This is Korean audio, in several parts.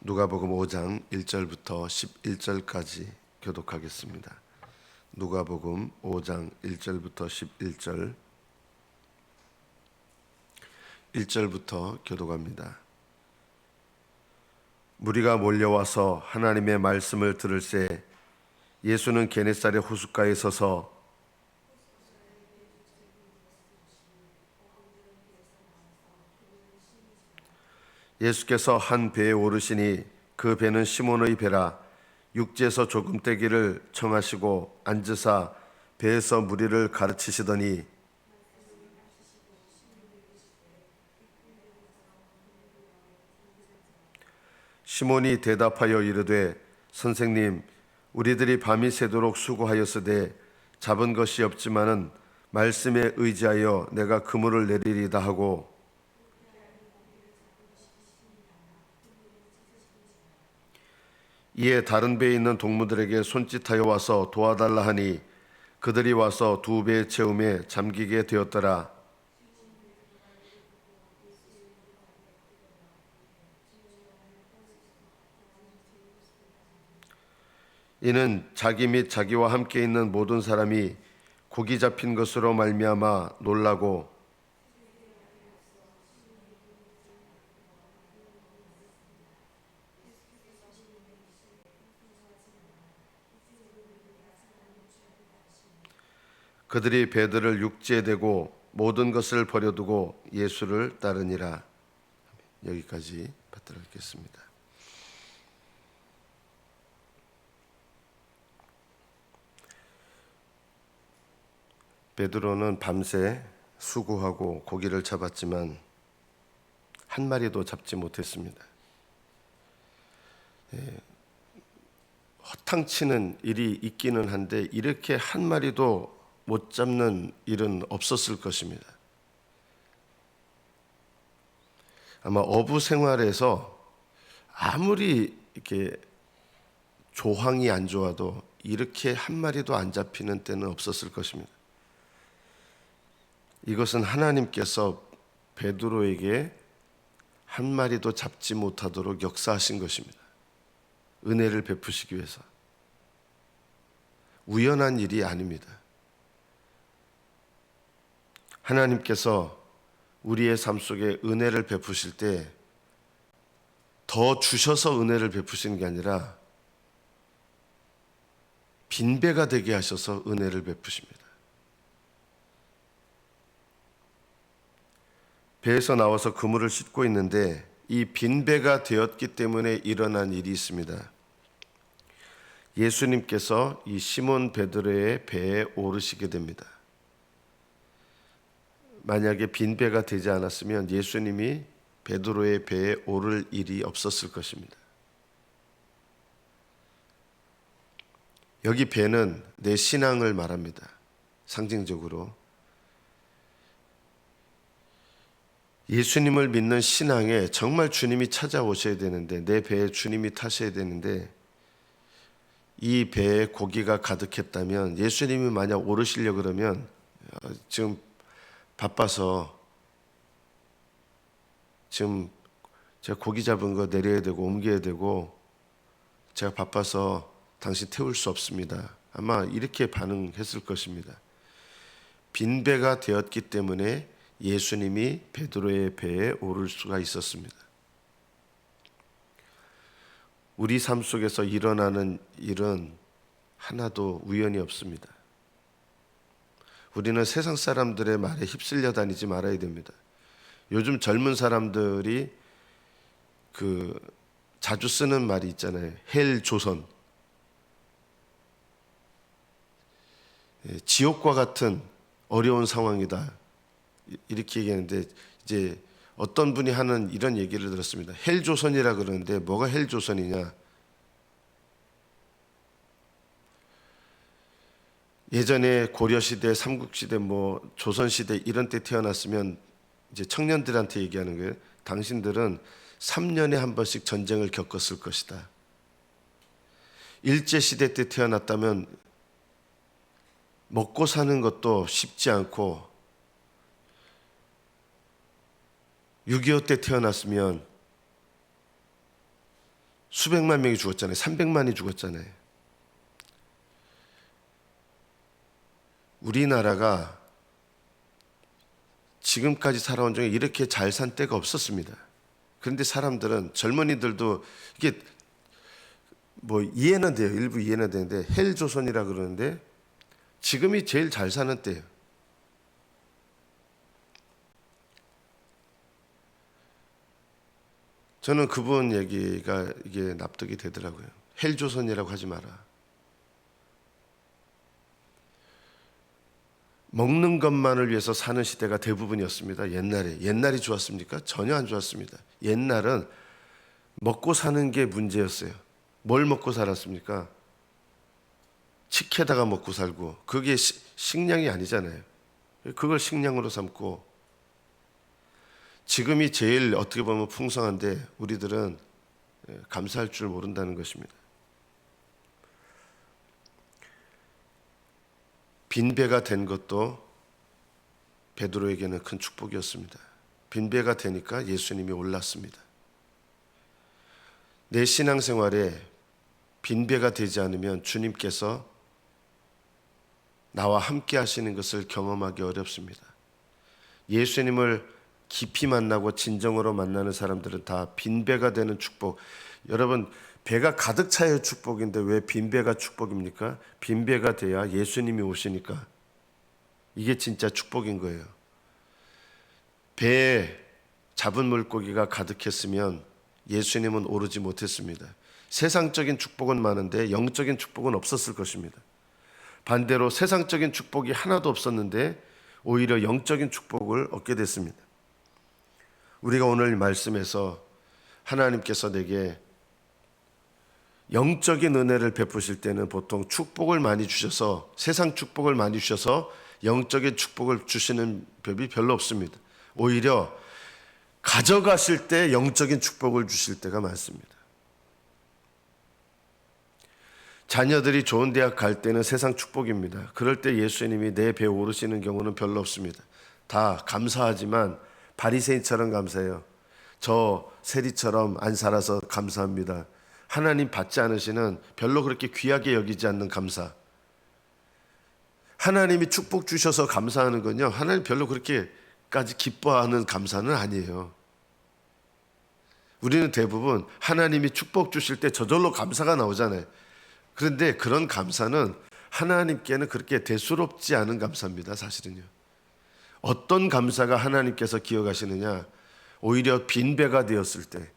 누가복음 5장 1절부터 11절까지 교독하겠습니다. 누가복음 5장 1절부터 11절 1절부터 교독합니다. 무리가 몰려와서 하나님의 말씀을 들을새 예수는 게네사렛 호숫가에 서서 예수께서 한 배에 오르시니 그 배는 시몬의 배라. 육지에서 조금 떼기를 청하시고 앉으사 배에서 무리를 가르치시더니 시몬이 대답하여 이르되 선생님, 우리들이 밤이 새도록 수고하였으되 잡은 것이 없지만은 말씀에 의지하여 내가 그물을 내리리다 하고 이에 다른 배에 있는 동무들에게 손짓하여 와서 도와달라 하니 그들이 와서 두 배의 채움에 잠기게 되었더라. 이는 자기 및 자기와 함께 있는 모든 사람이 고기 잡힌 것으로 말미암아 놀라고 그들이 배들을 육지에 대고 모든 것을 버려두고 예수를 따르니라. 여기까지 받들어 읽겠습니다. 베드로는 밤새 수고하고 고기를 잡았지만 한 마리도 잡지 못했습니다. 허탕치는 일이 있기는 한데 이렇게 한 마리도 못 잡는 일은 없었을 것입니다. 아마 어부 생활에서 아무리 이렇게 조항이 안 좋아도 이렇게 한 마리도 안 잡히는 때는 없었을 것입니다. 이것은 하나님께서 베드로에게 한 마리도 잡지 못하도록 역사하신 것입니다. 은혜를 베푸시기 위해서. 우연한 일이 아닙니다. 하나님께서 우리의 삶 속에 은혜를 베푸실 때 더 주셔서 은혜를 베푸시는 게 아니라 빈배가 되게 하셔서 은혜를 베푸십니다. 배에서 나와서 그물을 씻고 있는데 이 빈배가 되었기 때문에 일어난 일이 있습니다. 예수님께서 이 시몬 베드로의 배에 오르시게 됩니다. 만약에 빈배가 되지 않았으면 예수님이 베드로의 배에 오를 일이 없었을 것입니다. 여기 배는 내 신앙을 말합니다. 상징적으로 예수님을 믿는 신앙에 정말 주님이 찾아오셔야 되는데 내 배에 주님이 타셔야 되는데 이 배에 고기가 가득했다면 예수님이 만약 오르시려고 그러면 지금 바빠서 지금 제가 고기 잡은 거 내려야 되고 옮겨야 되고 제가 바빠서 당신 태울 수 없습니다. 아마 이렇게 반응했을 것입니다. 빈배가 되었기 때문에 예수님이 베드로의 배에 오를 수가 있었습니다. 우리 삶 속에서 일어나는 일은 하나도 우연이 없습니다. 우리는 세상 사람들의 말에 휩쓸려 다니지 말아야 됩니다. 요즘 젊은 사람들이 자주 쓰는 말이 있잖아요. 헬조선. 지옥과 같은 어려운 상황이다. 이렇게 얘기하는데 이제 어떤 분이 하는 이런 얘기를 들었습니다. 헬조선이라 그러는데 뭐가 헬조선이냐? 예전에 고려시대, 삼국시대, 조선시대 이런 때 태어났으면 이제 청년들한테 얘기하는 거예요. 당신들은 3년에 한 번씩 전쟁을 겪었을 것이다. 일제시대 때 태어났다면 먹고 사는 것도 쉽지 않고 6.25 때 태어났으면 수백만 명이 죽었잖아요. 300만이 죽었잖아요. 우리나라가 지금까지 살아온 중에 이렇게 잘 산 때가 없었습니다. 그런데 사람들은, 젊은이들도 이게 뭐 이해는 돼요. 일부 이해는 되는데 헬조선이라 그러는데 지금이 제일 잘 사는 때예요. 저는 그분 얘기가 이게 납득이 되더라고요. 헬조선이라고 하지 마라. 먹는 것만을 위해서 사는 시대가 대부분이었습니다. 옛날이 좋았습니까? 전혀 안 좋았습니다. 옛날은 먹고 사는 게 문제였어요. 뭘 먹고 살았습니까? 식혜다가 먹고 살고, 그게 식량이 아니잖아요. 그걸 식량으로 삼고, 지금이 제일 어떻게 보면 풍성한데 우리들은 감사할 줄 모른다는 것입니다. 빈배가 된 것도 베드로에게는 큰 축복이었습니다. 빈배가 되니까 예수님이 올랐습니다. 내 신앙생활에 빈배가 되지 않으면 주님께서 나와 함께 하시는 것을 경험하기 어렵습니다. 예수님을 깊이 만나고 진정으로 만나는 사람들은 다 빈배가 되는 축복. 여러분, 배가 가득 차야 축복인데 왜 빈배가 축복입니까? 빈배가 돼야 예수님이 오시니까 이게 진짜 축복인 거예요. 배에 잡은 물고기가 가득했으면 예수님은 오르지 못했습니다. 세상적인 축복은 많은데 영적인 축복은 없었을 것입니다. 반대로 세상적인 축복이 하나도 없었는데 오히려 영적인 축복을 얻게 됐습니다. 우리가 오늘 말씀에서 하나님께서 내게 영적인 은혜를 베푸실 때는 보통 축복을 많이 주셔서, 세상 축복을 많이 주셔서 영적인 축복을 주시는 법이 별로 없습니다. 오히려 가져가실 때 영적인 축복을 주실 때가 많습니다. 자녀들이 좋은 대학 갈 때는 세상 축복입니다. 그럴 때 예수님이 내 배에 오르시는 경우는 별로 없습니다. 다 감사하지만 바리새인처럼 감사해요. 저 세리처럼 안 살아서 감사합니다. 하나님 받지 않으시는, 별로 그렇게 귀하게 여기지 않는 감사. 하나님이 축복 주셔서 감사하는 건요, 하나님 별로 그렇게까지 기뻐하는 감사는 아니에요. 우리는 대부분 하나님이 축복 주실 때 저절로 감사가 나오잖아요. 그런데 그런 감사는 하나님께는 그렇게 대수롭지 않은 감사입니다. 사실은요. 어떤 감사가 하나님께서 기억하시느냐, 오히려 빈배가 되었을 때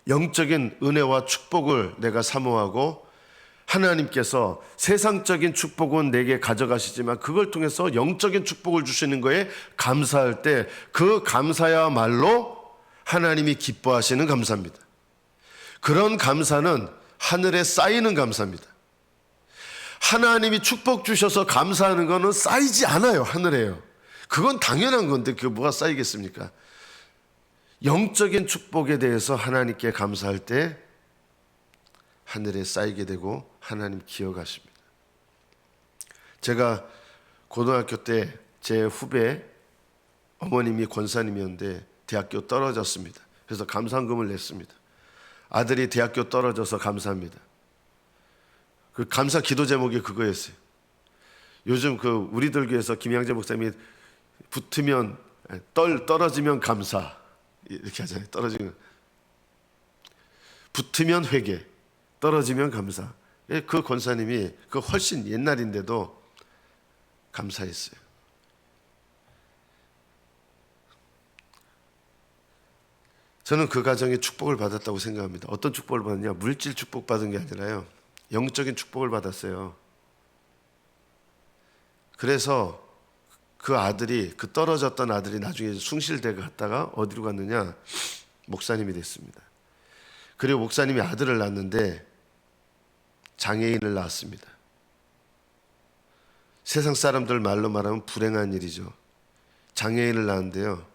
영적인 은혜와 축복을 내가 사모하고, 하나님께서 세상적인 축복은 내게 가져가시지만 그걸 통해서 영적인 축복을 주시는 거에 감사할 때, 그 감사야말로 하나님이 기뻐하시는 감사입니다. 그런 감사는 하늘에 쌓이는 감사입니다. 하나님이 축복 주셔서 감사하는 거는 쌓이지 않아요. 하늘에요. 그건 당연한 건데 그게 뭐가 쌓이겠습니까? 영적인 축복에 대해서 하나님께 감사할 때 하늘에 쌓이게 되고 하나님 기억하십니다. 제가 고등학교 때 제 후배 어머님이 권사님이었는데 대학교 떨어졌습니다. 그래서 감상금을 냈습니다. 아들이 대학교 떨어져서 감사합니다. 그 감사 기도 제목이 그거였어요. 요즘 그 우리들 교회에서 김양재 목사님이 붙으면 떨어지면 감사 이렇게 하잖아요. 떨어지면, 붙으면 회개, 떨어지면 감사. 그 권사님이 그 훨씬 옛날인데도 감사했어요. 저는 그 가정에 축복을 받았다고 생각합니다. 어떤 축복을 받았냐? 물질 축복 받은 게 아니라요, 영적인 축복을 받았어요. 그래서 그 아들이, 그 떨어졌던 아들이 나중에 숭실대 갔다가 어디로 갔느냐? 목사님이 됐습니다. 그리고 목사님이 아들을 낳았는데 장애인을 낳았습니다. 세상 사람들 말로 말하면 불행한 일이죠. 장애인을 낳았는데요,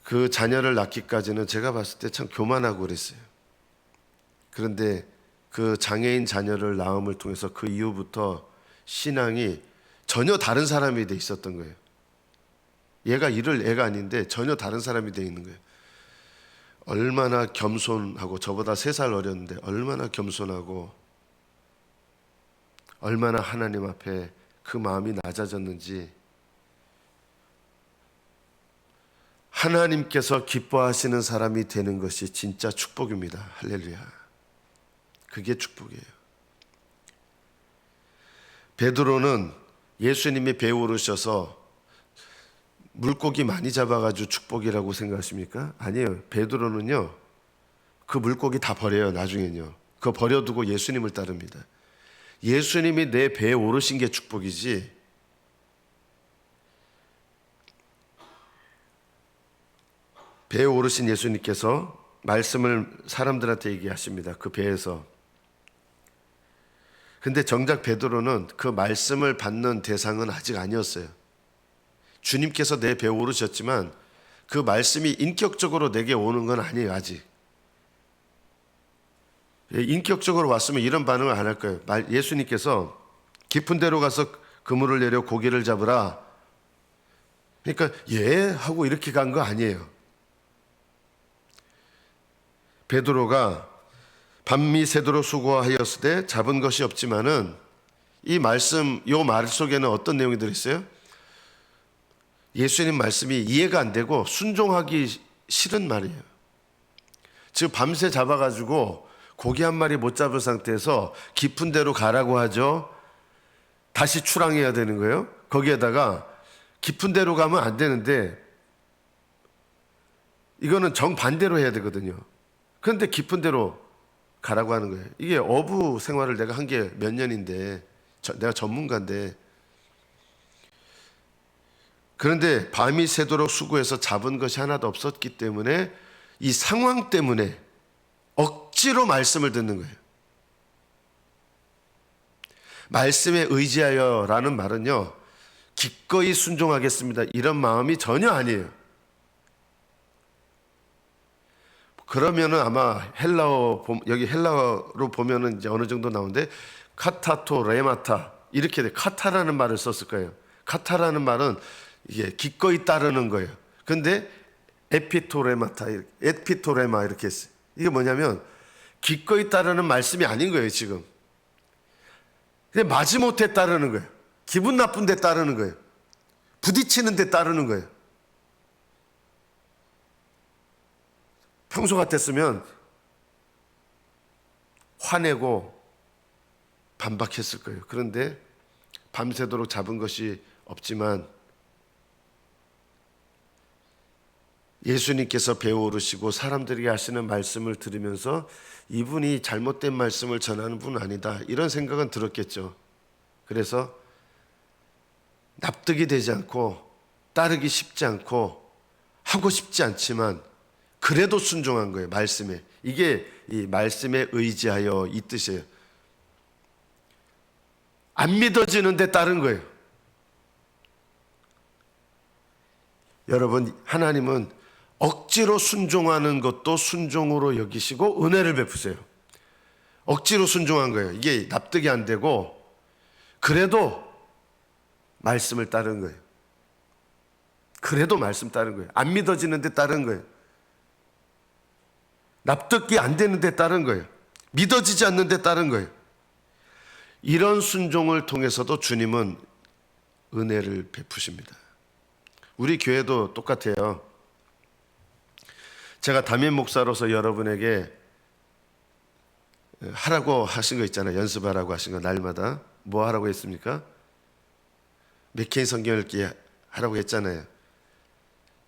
그 자녀를 낳기까지는 제가 봤을 때 참 교만하고 그랬어요. 그런데 그 장애인 자녀를 낳음을 통해서 그 이후부터 신앙이 전혀 다른 사람이 돼 있었던 거예요. 얘가 이럴 애가 아닌데 전혀 다른 사람이 돼 있는 거예요. 얼마나 겸손하고, 저보다 3살 어렸는데 얼마나 겸손하고 얼마나 하나님 앞에 그 마음이 낮아졌는지. 하나님께서 기뻐하시는 사람이 되는 것이 진짜 축복입니다. 할렐루야. 그게 축복이에요. 베드로는 예수님이 배에 오르셔서 물고기 많이 잡아가지고 축복이라고 생각하십니까? 아니에요. 베드로는요, 그 물고기 다 버려요. 나중엔요. 그거 버려두고 예수님을 따릅니다. 예수님이 내 배에 오르신 게 축복이지, 배에 오르신 예수님께서 말씀을 사람들한테 얘기하십니다. 그 배에서. 근데 정작 베드로는 그 말씀을 받는 대상은 아직 아니었어요. 주님께서 내 배에 오르셨지만 그 말씀이 인격적으로 내게 오는 건 아니에요. 아직. 인격적으로 왔으면 이런 반응을 안 할 거예요. 예수님께서 깊은 데로 가서 그물을 내려 고기를 잡으라. 그러니까 예 하고 이렇게 간 거 아니에요. 베드로가 밤미 새도록 수고하였으되 잡은 것이 없지만은, 이 말씀, 요 말 속에는 어떤 내용이 들어있어요? 예수님 말씀이 이해가 안 되고 순종하기 싫은 말이에요. 즉 밤새 잡아가지고 고기 한 마리 못 잡은 상태에서 깊은 데로 가라고 하죠. 다시 출항해야 되는 거예요. 거기에다가 깊은 데로 가면 안 되는데 이거는 정반대로 해야 되거든요. 그런데 깊은 데로 가라고 하는 거예요. 이게 어부 생활을 내가 한 게 몇 년인데, 내가 전문가인데. 그런데 밤이 새도록 수고해서 잡은 것이 하나도 없었기 때문에 이 상황 때문에 억지로 말씀을 듣는 거예요. 말씀에 의지하여라는 말은요, 기꺼이 순종하겠습니다, 이런 마음이 전혀 아니에요. 그러면은 아마 여기 헬라어로 보면은 이제 어느 정도 나오는데, 카타토 레마타, 이렇게 돼. 카타라는 말을 썼을 거예요. 카타라는 말은 이게 기꺼이 따르는 거예요. 근데 에피토레마 이렇게 했어요. 이게 뭐냐면 기꺼이 따르는 말씀이 아닌 거예요, 지금. 근데 마지못해 따르는 거예요. 기분 나쁜 데 따르는 거예요. 부딪히는 데 따르는 거예요. 평소 같았으면 화내고 반박했을 거예요. 그런데 밤새도록 잡은 것이 없지만 예수님께서 배에 오르시고 사람들에게 하시는 말씀을 들으면서 이분이 잘못된 말씀을 전하는 분은 아니다, 이런 생각은 들었겠죠. 그래서 납득이 되지 않고 따르기 쉽지 않고 하고 싶지 않지만 그래도 순종한 거예요. 말씀에. 이게 이 말씀에 의지하여 이 뜻이에요. 안 믿어지는데 따른 거예요. 여러분, 하나님은 억지로 순종하는 것도 순종으로 여기시고 은혜를 베푸세요. 억지로 순종한 거예요. 이게 납득이 안 되고 그래도 말씀을 따른 거예요. 그래도 말씀 따른 거예요. 안 믿어지는데 따른 거예요. 납득이 안 되는데 따른 거예요. 믿어지지 않는데 따른 거예요. 이런 순종을 통해서도 주님은 은혜를 베푸십니다. 우리 교회도 똑같아요. 제가 담임 목사로서 여러분에게 하라고 하신 거 있잖아요. 연습하라고 하신 거, 날마다. 뭐 하라고 했습니까? 맥케인 성경 읽기 하라고 했잖아요.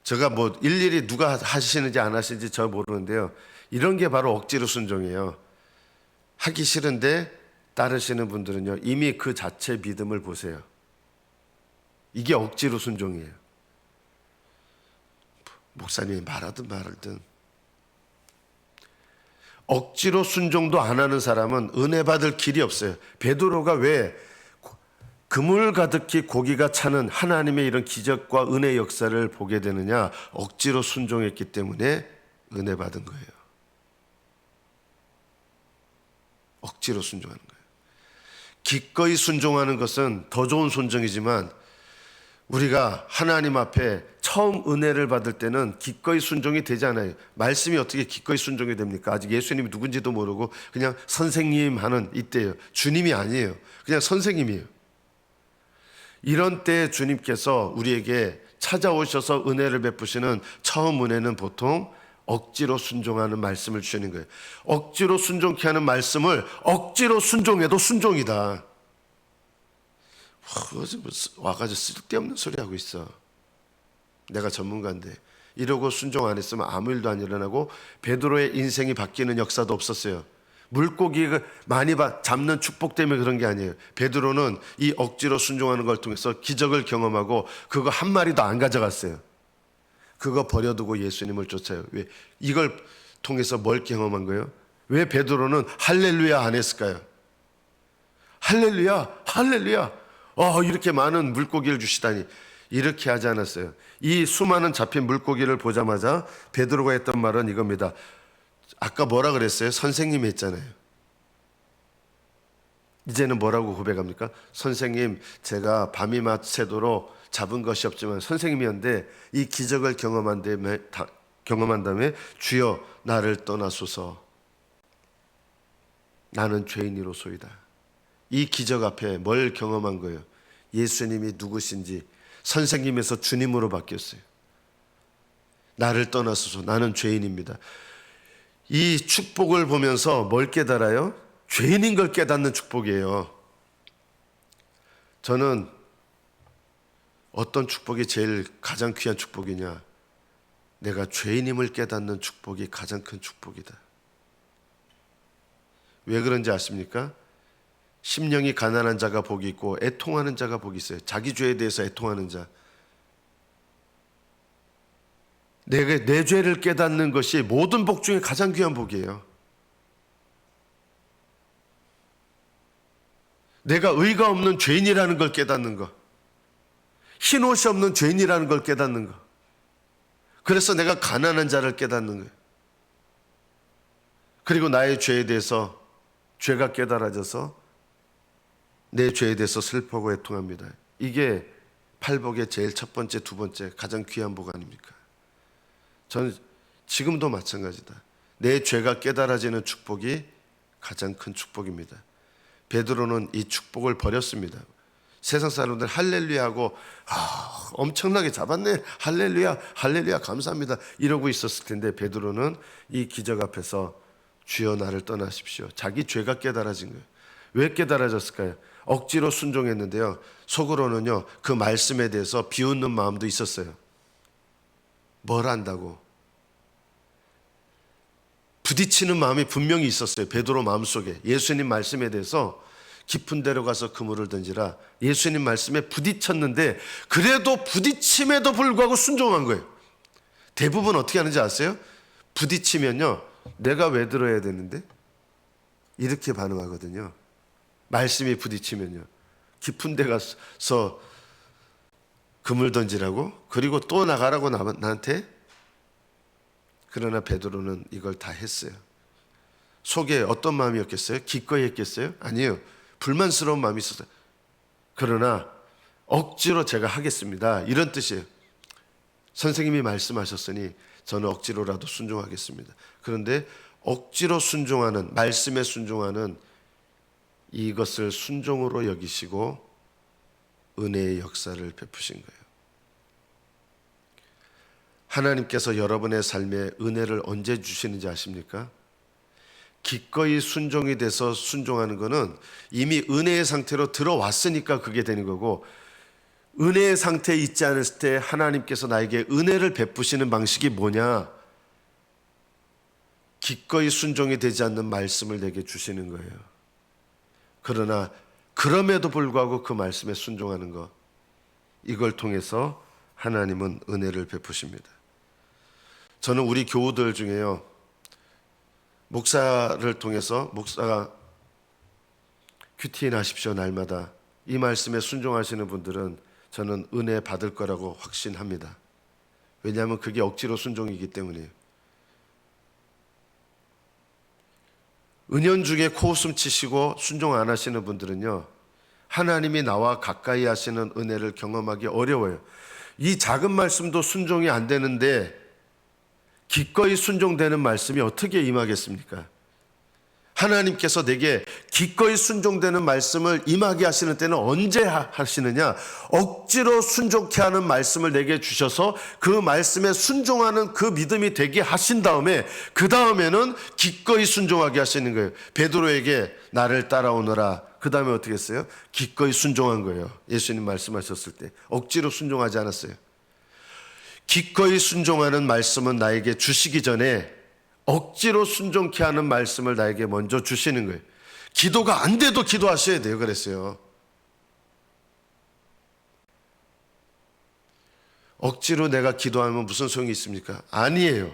제가 뭐 일일이 누가 하시는지 안 하시는지 저 모르는데요. 이런 게 바로 억지로 순종이에요. 하기 싫은데 따르시는 분들은요, 이미 그 자체 믿음을 보세요. 이게 억지로 순종이에요. 목사님이 말하든 말든 억지로 순종도 안 하는 사람은 은혜 받을 길이 없어요. 베드로가 왜 그물 가득히 고기가 차는 하나님의 이런 기적과 은혜 역사를 보게 되느냐? 억지로 순종했기 때문에 은혜 받은 거예요. 억지로 순종하는 거예요. 기꺼이 순종하는 것은 더 좋은 순종이지만 우리가 하나님 앞에 처음 은혜를 받을 때는 기꺼이 순종이 되지 않아요. 말씀이 어떻게 기꺼이 순종이 됩니까? 아직 예수님이 누군지도 모르고 그냥 선생님 하는 이때예요. 주님이 아니에요. 그냥 선생님이에요. 이런 때 주님께서 우리에게 찾아오셔서 은혜를 베푸시는 처음 은혜는 보통 억지로 순종하는 말씀을 주시는 거예요. 억지로 순종케 하는 말씀을 억지로 순종해도 순종이다. 와가지고 쓸데없는 소리 하고 있어. 내가 전문가인데. 이러고 순종 안 했으면 아무 일도 안 일어나고 베드로의 인생이 바뀌는 역사도 없었어요. 물고기를 많이 잡는 축복 때문에 그런 게 아니에요. 베드로는 이 억지로 순종하는 걸 통해서 기적을 경험하고 그거 한 마리도 안 가져갔어요. 그거 버려두고 예수님을 쫓아요. 왜? 이걸 통해서 뭘 경험한 거예요? 왜 베드로는 할렐루야 안 했을까요? 할렐루야, 할렐루야. 이렇게 많은 물고기를 주시다니. 이렇게 하지 않았어요. 이 수많은 잡힌 물고기를 보자마자 베드로가 했던 말은 이겁니다. 아까 뭐라 그랬어요? 선생님이 했잖아요. 이제는 뭐라고 고백합니까? 선생님, 제가 밤이맛 새도록 잡은 것이 없지만 선생님이었는데 이 기적을 경험한 다음에 주여 나를 떠나소서, 나는 죄인이로소이다. 이 기적 앞에 뭘 경험한 거예요? 예수님이 누구신지 선생님에서 주님으로 바뀌었어요. 나를 떠나소서, 나는 죄인입니다. 이 축복을 보면서 뭘 깨달아요? 죄인인 걸 깨닫는 축복이에요. 저는 어떤 축복이 제일 가장 귀한 축복이냐? 내가 죄인임을 깨닫는 축복이 가장 큰 축복이다. 왜 그런지 아십니까? 심령이 가난한 자가 복이 있고 애통하는 자가 복이 있어요. 자기 죄에 대해서 애통하는 자. 내 죄를 깨닫는 것이 모든 복 중에 가장 귀한 복이에요. 내가 의가 없는 죄인이라는 걸 깨닫는 것, 흰옷이 없는 죄인이라는 걸 깨닫는 것, 그래서 내가 가난한 자를 깨닫는 거예요. 그리고 나의 죄에 대해서, 죄가 깨달아져서 내 죄에 대해서 슬퍼하고 애통합니다. 이게 팔복의 제일 첫 번째, 두 번째 가장 귀한 복 아닙니까? 저는 지금도 마찬가지다. 내 죄가 깨달아지는 축복이 가장 큰 축복입니다. 베드로는 이 축복을 버렸습니다. 세상 사람들 할렐루야 하고 엄청나게 잡았네, 할렐루야, 할렐루야, 감사합니다 이러고 있었을 텐데 베드로는 이 기적 앞에서 주여 나를 떠나십시오. 자기 죄가 깨달아진 거예요. 왜 깨달아졌을까요? 억지로 순종했는데요, 속으로는요 그 말씀에 대해서 비웃는 마음도 있었어요. 뭘 안다고 부딪히는 마음이 분명히 있었어요. 베드로 마음속에 예수님 말씀에 대해서 깊은 데로 가서 그물을 던지라, 예수님 말씀에 부딪혔는데 그래도 부딪힘에도 불구하고 순종한 거예요. 대부분 어떻게 하는지 아세요? 부딪히면요 내가 왜 들어야 되는데? 이렇게 반응하거든요. 말씀이 부딪히면요 깊은 데 가서 그물 던지라고? 그리고 또 나가라고 나한테? 그러나 베드로는 이걸 다 했어요. 속에 어떤 마음이었겠어요? 기꺼이 했겠어요? 아니에요. 불만스러운 마음이 있었어요. 그러나 억지로 제가 하겠습니다, 이런 뜻이에요. 선생님이 말씀하셨으니 저는 억지로라도 순종하겠습니다. 그런데 억지로 순종하는, 말씀에 순종하는 이것을 순종으로 여기시고 은혜의 역사를 베푸신 거예요. 하나님께서 여러분의 삶에 은혜를 언제 주시는지 아십니까? 기꺼이 순종이 돼서 순종하는 것은 이미 은혜의 상태로 들어왔으니까 그게 되는 거고, 은혜의 상태에 있지 않을 때 하나님께서 나에게 은혜를 베푸시는 방식이 뭐냐? 기꺼이 순종이 되지 않는 말씀을 내게 주시는 거예요. 그러나 그럼에도 불구하고 그 말씀에 순종하는 것, 이걸 통해서 하나님은 은혜를 베푸십니다. 저는 우리 교우들 중에요, 목사를 통해서 목사가 큐티인 하십시오 날마다 이 말씀에 순종하시는 분들은 저는 은혜 받을 거라고 확신합니다. 왜냐하면 그게 억지로 순종이기 때문이에요. 은연중에 코웃음 치시고 순종 안 하시는 분들은요 하나님이 나와 가까이 하시는 은혜를 경험하기 어려워요. 이 작은 말씀도 순종이 안 되는데 기꺼이 순종되는 말씀이 어떻게 임하겠습니까? 하나님께서 내게 기꺼이 순종되는 말씀을 임하게 하시는 때는 언제 하시느냐? 억지로 순종케 하는 말씀을 내게 주셔서 그 말씀에 순종하는 그 믿음이 되게 하신 다음에 그 다음에는 기꺼이 순종하게 하시는 거예요. 베드로에게 나를 따라오너라. 그 다음에 어떻게 했어요? 기꺼이 순종한 거예요. 예수님 말씀하셨을 때 억지로 순종하지 않았어요. 기꺼이 순종하는 말씀은 나에게 주시기 전에 억지로 순종케 하는 말씀을 나에게 먼저 주시는 거예요. 기도가 안 돼도 기도하셔야 돼요. 그랬어요. 억지로 내가 기도하면 무슨 소용이 있습니까? 아니에요.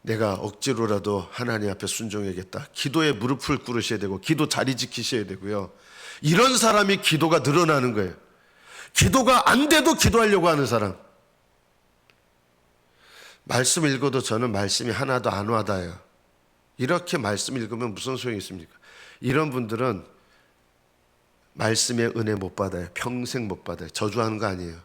내가 억지로라도 하나님 앞에 순종해야겠다. 기도에 무릎을 꿇으셔야 되고 기도 자리 지키셔야 되고요. 이런 사람이 기도가 늘어나는 거예요. 기도가 안 돼도 기도하려고 하는 사람. 말씀 읽어도 저는 말씀이 하나도 안 와닿아요. 이렇게 말씀 읽으면 무슨 소용이 있습니까? 이런 분들은 말씀의 은혜 못 받아요. 평생 못 받아요. 저주하는 거 아니에요.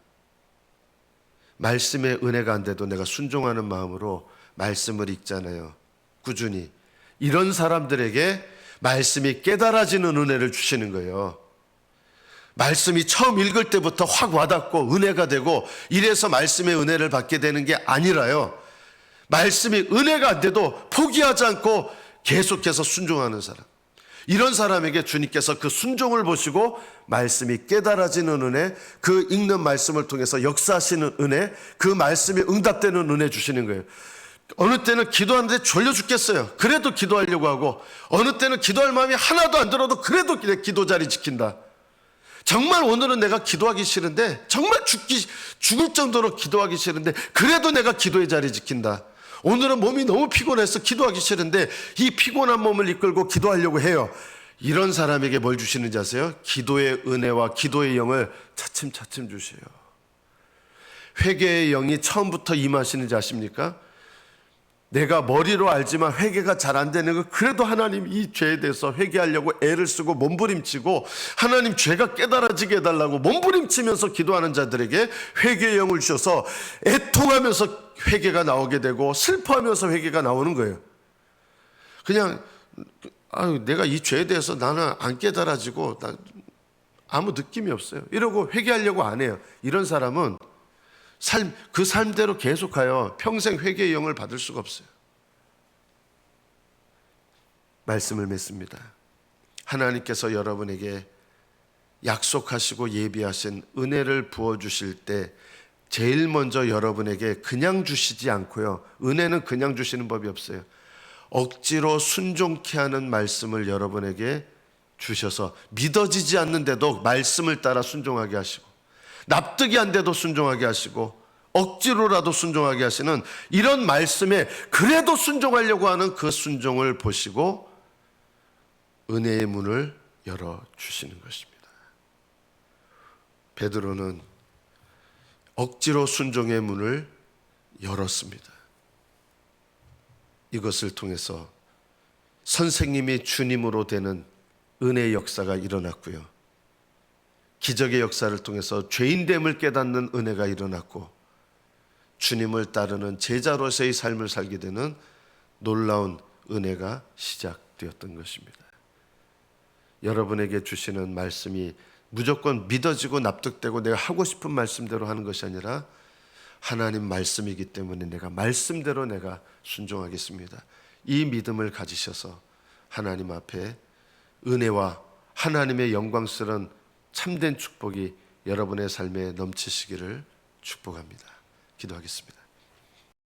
말씀의 은혜가 안 돼도 내가 순종하는 마음으로 말씀을 읽잖아요. 꾸준히. 이런 사람들에게 말씀이 깨달아지는 은혜를 주시는 거예요. 말씀이 처음 읽을 때부터 확 와닿고 은혜가 되고 이래서 말씀의 은혜를 받게 되는 게 아니라요. 말씀이 은혜가 안 돼도 포기하지 않고 계속해서 순종하는 사람. 이런 사람에게 주님께서 그 순종을 보시고 말씀이 깨달아지는 은혜, 그 읽는 말씀을 통해서 역사하시는 은혜, 그 말씀이 응답되는 은혜 주시는 거예요. 어느 때는 기도하는데 졸려 죽겠어요. 그래도 기도하려고 하고 어느 때는 기도할 마음이 하나도 안 들어도 그래도 기도 자리 지킨다. 정말 오늘은 내가 기도하기 싫은데 정말 죽을 정도로 기도하기 싫은데 그래도 내가 기도의 자리 지킨다. 오늘은 몸이 너무 피곤해서 기도하기 싫은데 이 피곤한 몸을 이끌고 기도하려고 해요. 이런 사람에게 뭘 주시는지 아세요? 기도의 은혜와 기도의 영을 차츰차츰 주세요. 회개의 영이 처음부터 임하시는지 아십니까? 내가 머리로 알지만 회개가 잘 안 되는 거 그래도 하나님 이 죄에 대해서 회개하려고 애를 쓰고 몸부림치고 하나님 죄가 깨달아지게 해달라고 몸부림치면서 기도하는 자들에게 회개의 영을 주셔서 애통하면서 회개가 나오게 되고 슬퍼하면서 회개가 나오는 거예요. 그냥 내가 이 죄에 대해서 나는 안 깨달아지고 아무 느낌이 없어요. 이러고 회개하려고 안 해요. 이런 사람은 그 삶대로 계속하여 평생 회개의 영을 받을 수가 없어요. 말씀을 맺습니다. 하나님께서 여러분에게 약속하시고 예비하신 은혜를 부어주실 때 제일 먼저 여러분에게 그냥 주시지 않고요. 은혜는 그냥 주시는 법이 없어요. 억지로 순종케 하는 말씀을 여러분에게 주셔서 믿어지지 않는데도 말씀을 따라 순종하게 하시고 납득이 안 돼도 순종하게 하시고 억지로라도 순종하게 하시는 이런 말씀에 그래도 순종하려고 하는 그 순종을 보시고 은혜의 문을 열어주시는 것입니다. 베드로는 억지로 순종의 문을 열었습니다. 이것을 통해서 선생님이 주님으로 되는 은혜의 역사가 일어났고요. 기적의 역사를 통해서 죄인됨을 깨닫는 은혜가 일어났고 주님을 따르는 제자로서의 삶을 살게 되는 놀라운 은혜가 시작되었던 것입니다. 여러분에게 주시는 말씀이 무조건 믿어지고 납득되고 내가 하고 싶은 말씀대로 하는 것이 아니라 하나님 말씀이기 때문에 내가 말씀대로 내가 순종하겠습니다. 이 믿음을 가지셔서 하나님 앞에 은혜와 하나님의 영광스러운 참된 축복이 여러분의 삶에 넘치시기를 축복합니다. 기도하겠습니다.